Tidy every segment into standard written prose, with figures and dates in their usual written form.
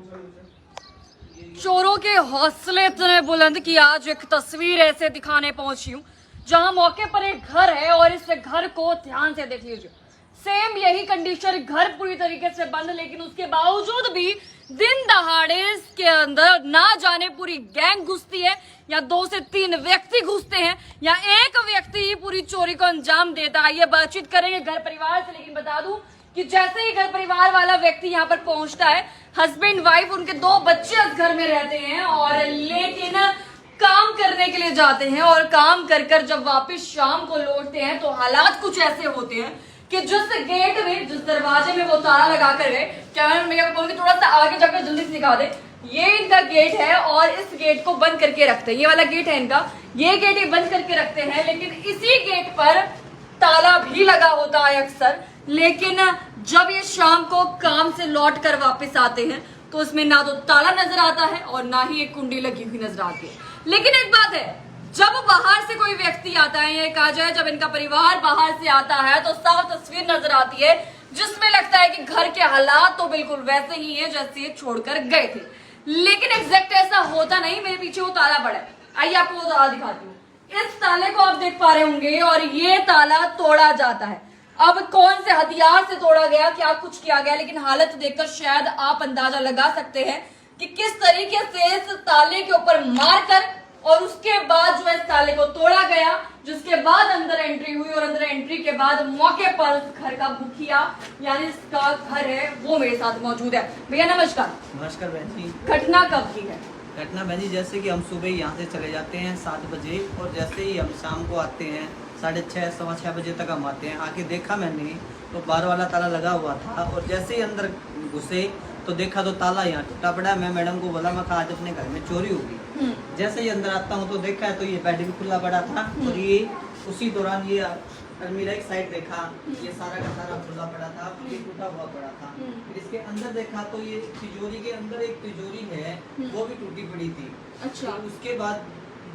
चोरों के हौसले इतने बुलंद कि आज एक तस्वीर ऐसे दिखाने पहुंची हूँ जहां मौके पर एक घर है और इस घर को ध्यान से देख लीजिए। सेम यही कंडीशन, घर पूरी तरीके से बंद, लेकिन उसके बावजूद भी दिन दहाड़े इसके अंदर ना जाने पूरी गैंग घुसती है या 2 से 3 व्यक्ति घुसते हैं या एक व्यक्ति ही पूरी चोरी को अंजाम देता है। ये बातचीत करेंगे घर परिवार से, लेकिन बता दूं कि जैसे ही घर परिवार वाला व्यक्ति यहाँ पर पहुंचता है, हस्बैंड वाइफ उनके 2 बच्चे उस घर में रहते हैं और लेकिन काम करने के लिए जाते हैं और काम कर कर जब वापस शाम को लौटते हैं तो हालात कुछ ऐसे होते हैं कि जिस गेट में, जिस दरवाजे में वो ताला लगा कर गए, कैमरा मैन बोल के थोड़ा सा आगे जाकर जल्दी से दिखा दे, ये इनका गेट है और इस गेट को बंद करके रखते हैं। ये वाला गेट है इनका, ये गेट ही बंद करके रखते हैं, लेकिन इसी गेट पर ताला भी लगा होता है अक्सर। लेकिन जब ये शाम को काम से लौट कर वापस आते हैं तो उसमें ना तो ताला नजर आता है और ना ही एक कुंडी लगी हुई नजर आती है। लेकिन एक बात है, जब बाहर से कोई व्यक्ति आता है, ये कहा जाए जब इनका परिवार बाहर से आता है तो साफ तस्वीर नजर आती है जिसमें लगता है कि घर के हालात तो बिल्कुल वैसे ही है जैसे ये छोड़कर गए थे। लेकिन एग्जैक्ट ऐसा होता नहीं। मेरे पीछे वो ताला पड़ा है, आइए आपको वो ताला दिखाती हूँ। इस ताले को आप देख पा रहे होंगे और ये ताला तोड़ा जाता है। अब कौन से हथियार से तोड़ा गया, क्या कुछ किया गया, लेकिन हालत देखकर शायद आप अंदाजा लगा सकते हैं कि किस तरीके से इस ताले के ऊपर मारकर और उसके बाद जो है इस ताले को तोड़ा गया, जिसके बाद अंदर एंट्री हुई और अंदर एंट्री के बाद मौके पर उस घर का मुखिया यानी इसका घर है वो मेरे साथ मौजूद है। भैया नमस्कार। नमस्कार बहन जी। घटना कब की है? घटना बहन जी जैसे कि हम सुबह यहाँ से चले जाते हैं 7 बजे और जैसे ही हम शाम को आते हैं 6:30 सवा 6 बजे तक हम आते हैं। आके देखा मैंने तो बाहर वाला ताला लगा हुआ था और जैसे ही अंदर घुसे तो देखा तो ताला यहाँ टूटा पड़ा। मैं मैडम को बोला, मैं कहा आज अपने घर में चोरी होगी। जैसे ही अंदर आता हूँ तो देखा तो ये बेड भी खुला पड़ा था और ये उसी दौरान ये अलमीरा एक साइड देखा, ये सारा का सारा खुला पड़ा था, ये टूटा हुआ पड़ा था। फिर इसके अंदर देखा तो ये तिजोरी के अंदर एक तिजोरी है वो भी टूटी पड़ी थी। अच्छा। उसके बाद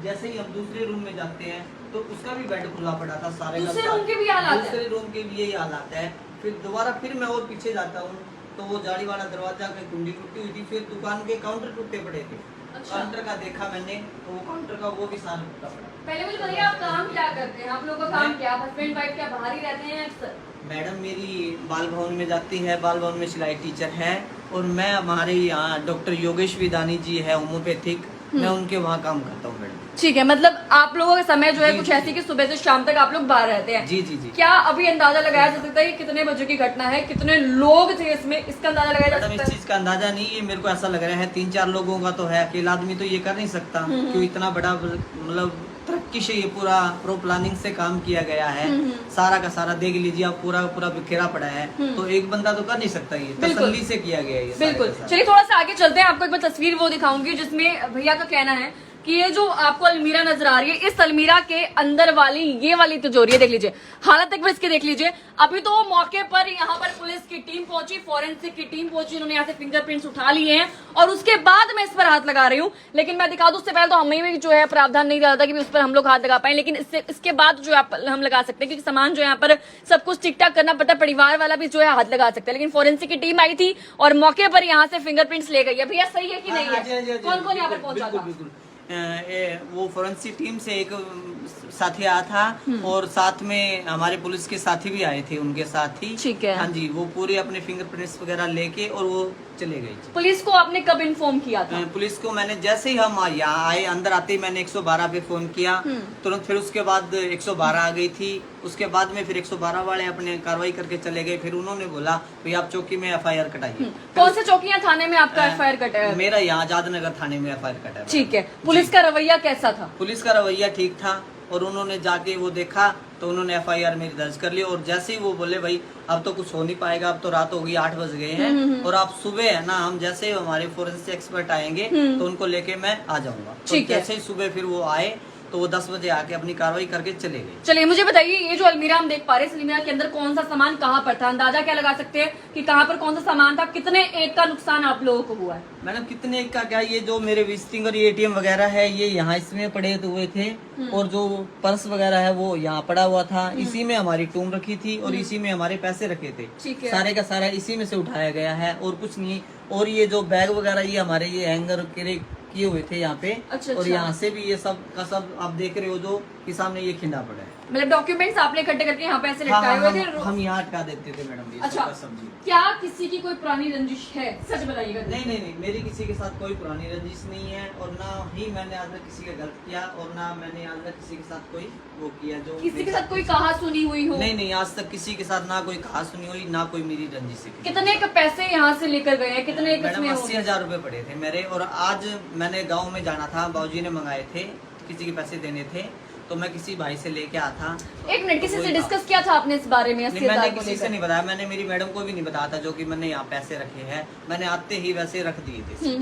जैसे ही हम दूसरे रूम में जाते हैं तो उसका भी बेड खुला पड़ा था सारे का। दूसरे रूम के भी हालात है? दूसरे रूम के भी यही हालात है। फिर दोबारा फिर मैं और पीछे जाता हूँ तो वो जाली वाला दरवाजा की कुंडी टूटी हुई थी। फिर दुकान के काउंटर टूटे पड़े थे। अच्छा। काउंटर का देखा मैंने तो वो काउंटर का वो भी सारा टूटा पड़ा। पहले मुझे बताइए आप काम क्या करते हैं? आप लोगों का काम क्या? हस्बैंड वाइफ क्या बाहर ही रहते हैं अक्सर? मैडम मेरी बाल भवन में जाती है, बाल भवन में सिलाई टीचर है और मैं हमारे यहाँ डॉक्टर योगेश विदानी जी है होम्योपैथिक, मैं उनके वहाँ काम करता हूँ मैडम। ठीक है, मतलब आप लोगों का समय जो है कुछ ऐसी कि सुबह से शाम तक आप लोग बाहर रहते हैं। जी जी जी। क्या अभी अंदाजा लगाया जा सकता है कि कितने बजे की घटना है, कितने लोग थे इसमें, इसका अंदाजा लगाया जा मैडम सकता इस है? चीज का अंदाजा नहीं है, मेरे को ऐसा लग रहा है 3-4 लोगों का तो है। अकेला आदमी तो ये कर नहीं सकता क्योंकि इतना बड़ा मतलब तरक्की से ये पूरा प्रो प्लानिंग से काम किया गया है। सारा का सारा देख लीजिए आप, पूरा पूरा बिखेरा पड़ा है तो एक बंदा तो कर नहीं सकता, ये तसल्ली से किया गया है ये। बिल्कुल। चलिए थोड़ा सा आगे चलते हैं, आपको एक बार तस्वीर वो दिखाऊंगी जिसमें भैया का कहना है कि ये जो आपको अलमीरा नजर आ रही है, इस अलमीरा के अंदर वाली ये वाली तिजोरी है, देख लीजिए हालत एक बार इसके देख लीजिए। अभी तो मौके पर यहाँ पर पुलिस की टीम पहुंची, फॉरेंसिक की टीम पहुंची, उन्होंने यहाँ से फिंगरप्रिंट्स उठा लिए हैं और उसके बाद मैं इस पर हाथ लगा रही हूँ। लेकिन मैं दिखा दूं उससे पहले तो हमें भी जो है प्रावधान नहीं डाला था कि उस पर हम लोग हाथ लगा पाए, लेकिन इसके बाद जो हम लगा सकते हैं क्योंकि सामान जो यहाँ पर सब कुछ ठीक ठाक करना पड़ता है, परिवार वाला भी जो है हाथ लगा सकता है। लेकिन फॉरेंसिक की टीम आई थी और मौके पर यहाँ से फिंगरप्रिंट्स ले गई है। भैया सही है कि नहीं है? कौन कौन यहाँ पर पहुंचा था? वो फॉरेंसिक टीम से एक साथी आया था और साथ में हमारे पुलिस के साथी भी आए थे उनके साथ ही। ठीक है। हाँ जी, वो पूरे अपने फिंगरप्रिंट्स वगैरह लेके और वो चले गए। पुलिस को आपने कब इन्फॉर्म किया था? पुलिस को मैंने जैसे ही हम यहाँ आए, अंदर आते ही मैंने 112 पे फोन किया तुरंत। फिर उसके बाद 112 आ गई थी। उसके बाद में फिर 112 वाले अपने कार्रवाई करके चले गए। फिर उन्होंने बोला भाई आप चौकी में FIR कटाइए। कौन से चौकी या थाने में आपका FIR कटा है? मेरा यहाँ आजादनगर थाने में FIR कटा है। ठीक है। पुलिस का रवैया कैसा था? पुलिस का रवैया ठीक था और उन्होंने जाके वो देखा तो उन्होंने FIR मेरी दर्ज कर ली और जैसे ही वो बोले भाई अब तो कुछ हो नहीं पाएगा, अब तो रात हो गई, 8 बज गए हैं और आप सुबह है ना, हम जैसे ही हमारे फोरेंसिक एक्सपर्ट आएंगे तो उनको लेके मैं आ जाऊंगा। तो जैसे ही सुबह फिर वो आए तो वो 10 बजे आके अपनी कार्रवाई करके चले गए। चलिए मुझे बताइए, ये जो अलमीरा हम देख पा रहे हैं, इस अलमीरा के अंदर कौन सा सामान कहाँ पर था? अंदाजा क्या लगा सकते हैं कि कहाँ पर कौन सा सामान था? कितने एक का नुकसान आप लोगों को हुआ है? मैडम कितने एक का क्या, ये जो मेरे विजिटिंग और ATM वगैरह है ये यहाँ इसमें पड़े हुए थे और जो पर्स वगैरह है वो यहाँ पड़ा हुआ था। इसी में हमारी टूम रखी थी और इसी में हमारे पैसे रखे थे। सारे का सारा इसी में से उठाया गया है और कुछ नहीं। और ये जो बैग वगैरह ये हमारे ये हैंगर किए हुए थे यहाँ पे। अच्छा, और अच्छा। यहाँ से भी ये सब का सब आप देख रहे हो जो कि सामने ये खिंडा पड़ा है। मतलब डॉक्यूमेंट्स आपने इकट्ठे करके यहाँ पे ऐसे हाँ, लटकाए हुए हम थे। यहाँ अटका देते थे मैडम ये अच्छा, सब का सब्जी। क्या किसी की कोई पुरानी रंजिश है? सच बताइएगा। नहीं नहीं नहीं, मेरी किसी के साथ कोई पुरानी रंजिश नहीं है और ना ही मैंने आज तक किसी का गलत किया और ना मैंने आज तक किसी के साथ कोई वो किया जो किसी के साथ कोई कहा सुनी हुई हो? नहीं नहीं, आज तक किसी के साथ ना कोई कहा सुनी हुई ना कोई मेरी रंजिश है। कितने के पैसे यहाँ से लेकर गए हैं? कितने मैडम 80,000 रुपए पड़े थे मेरे। और आज मैंने गाँव में जाना था, बाबूजी ने मंगाए थे, किसी के पैसे देने थे तो मैं किसी भाई से लेके आया था। एक मिनट, किसी से डिस्कस किया था आपने इस बारे में? नहीं, मैंने किसी से नहीं बताया, मैंने मेरी मैडम को भी नहीं बताया था जो कि मैंने यहाँ पैसे रखे हैं, मैंने आते ही वैसे रख दिए थे।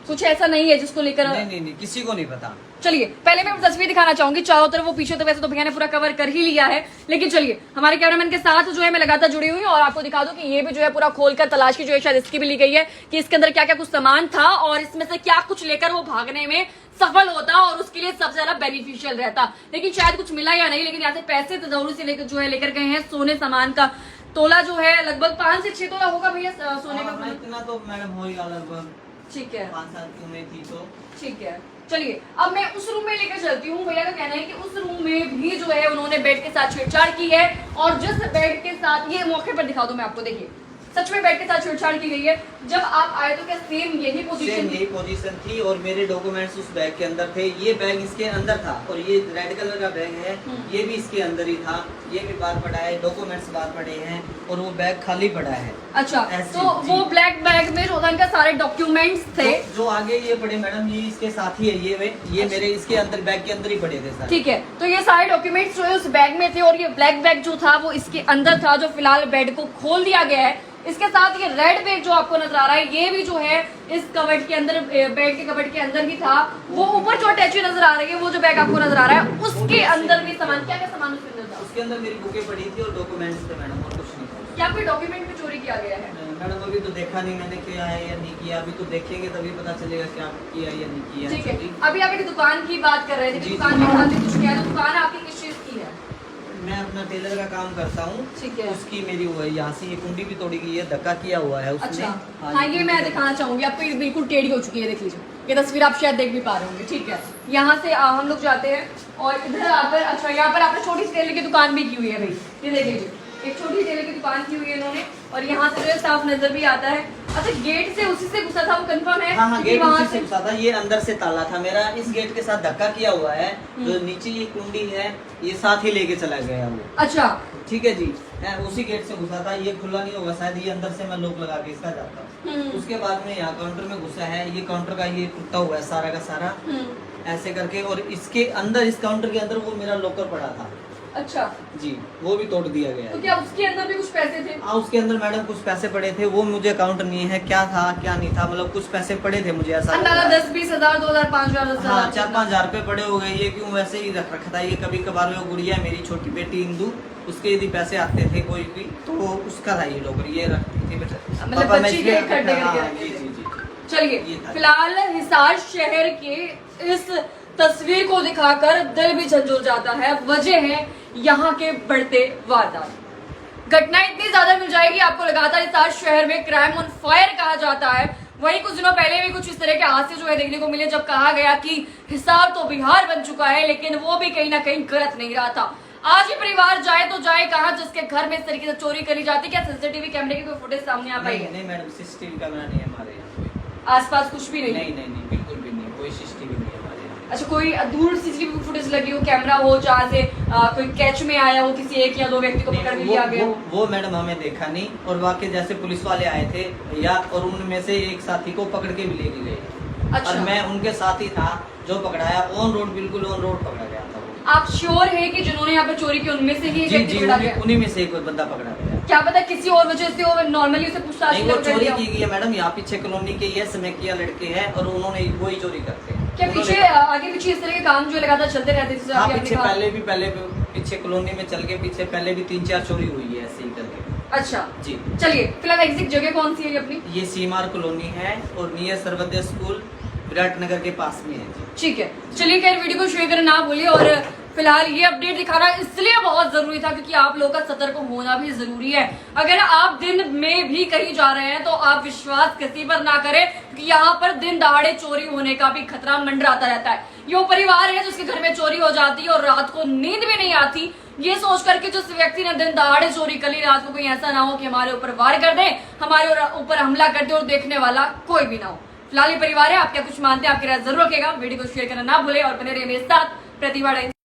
कुछ ऐसा नहीं है जिसको लेकर? नहीं नहीं नहीं, किसी को नहीं पता। चलिए पहले मैं तस्वीर दिखाना चाहूंगी चारों तरफ, वो पीछे तो वैसे तो भैया ने पूरा कवर कर ही लिया है, लेकिन चलिए हमारे कैमरामैन के साथ जो है मैं लगातार जुड़ी हुई हूँ और आपको दिखा दूं कि ये भी जो है पूरा खोलकर तलाशी जो है शायद इसकी भी ली गई है कि इसके अंदर क्या क्या कुछ सामान था और इसमें से क्या कुछ लेकर वो भागने में सफल होता और उसके लिए सबसे ज्यादा बेनिफिशियल रहता। लेकिन शायद कुछ मिला या नहीं, लेकिन यहाँ से पैसे तो जरूर से लेकर जो है लेकर गए हैं। सोने सामान का तोला जो है लगभग 5 से 6 तोला होगा भैया सोने का। इतना तो मैडम हो ही लगभग। ठीक है, 5 साल की उम्र थी तो ठीक है। चलिए अब मैं उस रूम में लेकर चलती हूँ। भैया का कहना है कि उस रूम में भी जो है उन्होंने बेड के साथ छेड़छाड़ की है और जिस बेड के साथ ये मौके पर दिखा दूं मैं आपको, देखिए सच में बेड के साथ छेड़छाड़ की गई है। जब आप आए तो क्या सेम यही पोजीशन थी और मेरे डॉक्यूमेंट्स उस बैग के अंदर थे। ये बैग इसके अंदर था और ये रेड कलर का बैग है, ये भी इसके अंदर ही था। ये भी बाहर पड़ा है, डॉक्यूमेंट्स बाहर पड़े हैं और वो बैग खाली पड़ा है। अच्छा, तो वो ब्लैक बैग में रोहन का सारे डॉक्यूमेंट्स थे जो आगे ये पड़े मैडम, ये इसके साथ ही है। ये मेरे इसके अंदर बैग के अंदर ही पड़े थे सारे। ठीक है, तो ये सारे डॉक्यूमेंट्स जो है उस बैग में थे और ये ब्लैक बैग जो था वो इसके अंदर था, जो फिलहाल बेड को खोल दिया गया है। इसके साथ ये रेड बैग जो आपको नजर आ रहा है ये भी जो है इस कबर्ड के अंदर, बेड के कबर्ड के अंदर ही था। वो ऊपर जो अटैची नजर आ रही है वो जो बैग आपको नजर आ रहा है उसके अंदर भी सामान, क्या क्या सामान उसके अंदर था? उसके अंदर मेरी बुकें पड़ी थी और डॉक्यूमेंट्स थे मैडम, और कुछ नहीं था। क्या कोई डॉक्यूमेंट भी चोरी किया गया है? मैडम अभी तो देखा नहीं मैंने किया है या नहीं किया, अभी तो देखेंगे तभी पता चलेगा क्या किया या नहीं किया। ठीक है, अभी आप एक दुकान की बात कर रहे थे, दुकान में खाते कुछ किया, तो दुकान आपकी किस चीज की है? मैं अपना टेलर का काम करता हूँ। ठीक है, उसकी मेरी वो है, यहाँ से ये कुंडी भी तोड़ी गई है, धक्का किया हुआ है उसने। अच्छा, हाँ ये मैं दिखाना चाहूंगी आपको, ये बिल्कुल टेढ़ी हो चुकी है, देख लीजिए ये तस्वीर आप शायद देख भी पा रहे होंगे। ठीक है, यहाँ से हम लोग जाते हैं और इधर आकर, अच्छा यहाँ पर आपने छोटी सी टेलर की दुकान भी की हुई है भाई, ये देख लीजिए एक छोटी टेलर की दुकान की हुई है इन्होंने और यहाँ से जो है साफ नजर भी आता है। अच्छा, गेट से उसी से घुसा था वो कंफर्म है? हाँ, गेट उसी से घुसा था, ये अंदर से ताला था मेरा, इस गेट के साथ धक्का किया हुआ है। जो नीचे ये कुंडी है ये साथ ही लेके चला गया वो। अच्छा, ठीक है जी, उसी गेट से घुसा था, ये खुला नहीं होगा शायद, ये अंदर से मैं लॉक लगा के इसका जाता हूँ। उसके बाद में यहाँ काउंटर में घुसा है, ये काउंटर का ये टूटा हुआ है सारा का सारा ऐसे करके, और इसके अंदर इस काउंटर के अंदर वो मेरा लॉकर पड़ा था। अच्छा जी, वो भी तोड़ दिया गया। तो क्या उसके अंदर भी कुछ पैसे थे? हाँ, उसके अंदर मैडम कुछ पैसे पड़े थे, वो मुझे अकाउंट नहीं है क्या था क्या नहीं था, मतलब कुछ पैसे पड़े थे मुझे ऐसा अंदाजा 10-20 हजार, 2,000, 5,000, 10,000। हाँ, 4-5 हजार रुपए पड़े हो गए। ये क्यों वैसे ही रख रखा था, ये कभी कभार वो गुड़िया है मेरी छोटी बेटी इंदू, उसके यदि पैसे आते थे कोई भी तो उसका था ये लोग, ये रखती थी बेटा, मतलब बच्ची के इकट्ठे करके। चलिए फिलहाल हिसार शहर के इस तस्वीर को दिखाकर दिल भी झंझोर जाता है। वजह है यहाँ के बढ़ते वारदात। घटना इतनी ज्यादा मिल जाएगी आपको लगातार हिसार शहर में क्राइम ऑन फायर कहा जाता है। वहीं कुछ दिनों पहले भी कुछ इस तरह के हादसे जो है देखने को मिले, जब कहा गया कि हिसार तो बिहार बन चुका है, लेकिन वो भी कहीं ना कहीं गलत नहीं रहा था। आज ही परिवार जाए तो जाए कहाँ, जिसके घर में इस तरीके से चोरी करी जाती। क्या सीसीटीवी कैमरे की कोई फुटेज सामने आ पाई है? नहीं मैडम, सीसीटीवी कैमरा नहीं है हमारे यहाँ, आसपास कुछ भी नहीं? नहीं बिल्कुल भी नहीं, कोई सीसीटीवी नहीं है हमारे यहाँ। अच्छा, कोई दूर सीसीटीवी फुटेज लगी हो, कैमरा हो जहाँ से कोई कैच में आया हो, किसी एक या दो व्यक्ति को पकड़ लिया गया? वो मैडम हमें देखा नहीं, और वाकई जैसे पुलिस वाले आए थे या, और उनमें से एक साथी को पकड़ के भी लेके गए। अच्छा, और मैं उनके साथ ही था, जो पकड़ाया ऑन रोड, बिल्कुल ऑन रोड पकड़ा गया था। आप श्योर है कि जिन्होंने यहाँ पे चोरी की उनमें से ही एक व्यक्ति पकड़ा गया? उन्हीं में से एक बंदा पकड़ा गया। क्या पता किसी और वजह से वो नॉर्मली उसे पूछताछ नहीं, वो चोरी की गई है मैडम, यहाँ पीछे कॉलोनी के ये समेकिया लड़के हैं और उन्होंने वही चोरी करते हैं। क्या पीछे आगे पीछे इस तरह के काम जो लगातार चलते रहते हैं? हाँ, पहले पीछे कॉलोनी में चल के पीछे पहले भी 3-4 चोरी हुई है ऐसे ही करके। अच्छा जी, चलिए फिलहाल एग्जैक्ट जगह कौन सी है ये अपनी? ये सीमार कॉलोनी है और नियर सर्वोदय स्कूल विराट नगर के पास में है। ठीक है, चलिए खैर वीडियो को शेयर करना ना भूलिए और फिलहाल ये अपडेट दिखाना इसलिए बहुत जरूरी था क्योंकि आप लोग का सतर्क होना भी जरूरी है। अगर आप दिन में भी कहीं जा रहे हैं तो आप विश्वास किसी पर ना करें क्योंकि यहाँ पर दिन दहाड़े चोरी होने का भी खतरा मंडराता रहता है। ये परिवार है जिसके घर में चोरी हो जाती है और रात को नींद भी नहीं आती, ये सोच करके जिस व्यक्ति ने दिन दहाड़े चोरी कर ली, रात को कोई ऐसा ना हो कि हमारे ऊपर वार कर दे, हमारे ऊपर हमला कर दे और देखने वाला कोई भी ना हो। फिलहाल ये परिवार है, आप क्या कुछ मानते हैं, आपकी राय जरूर रखेगा। वीडियो को शेयर करना ना भूले और बने रहिए मेरे साथ प्रतिभा।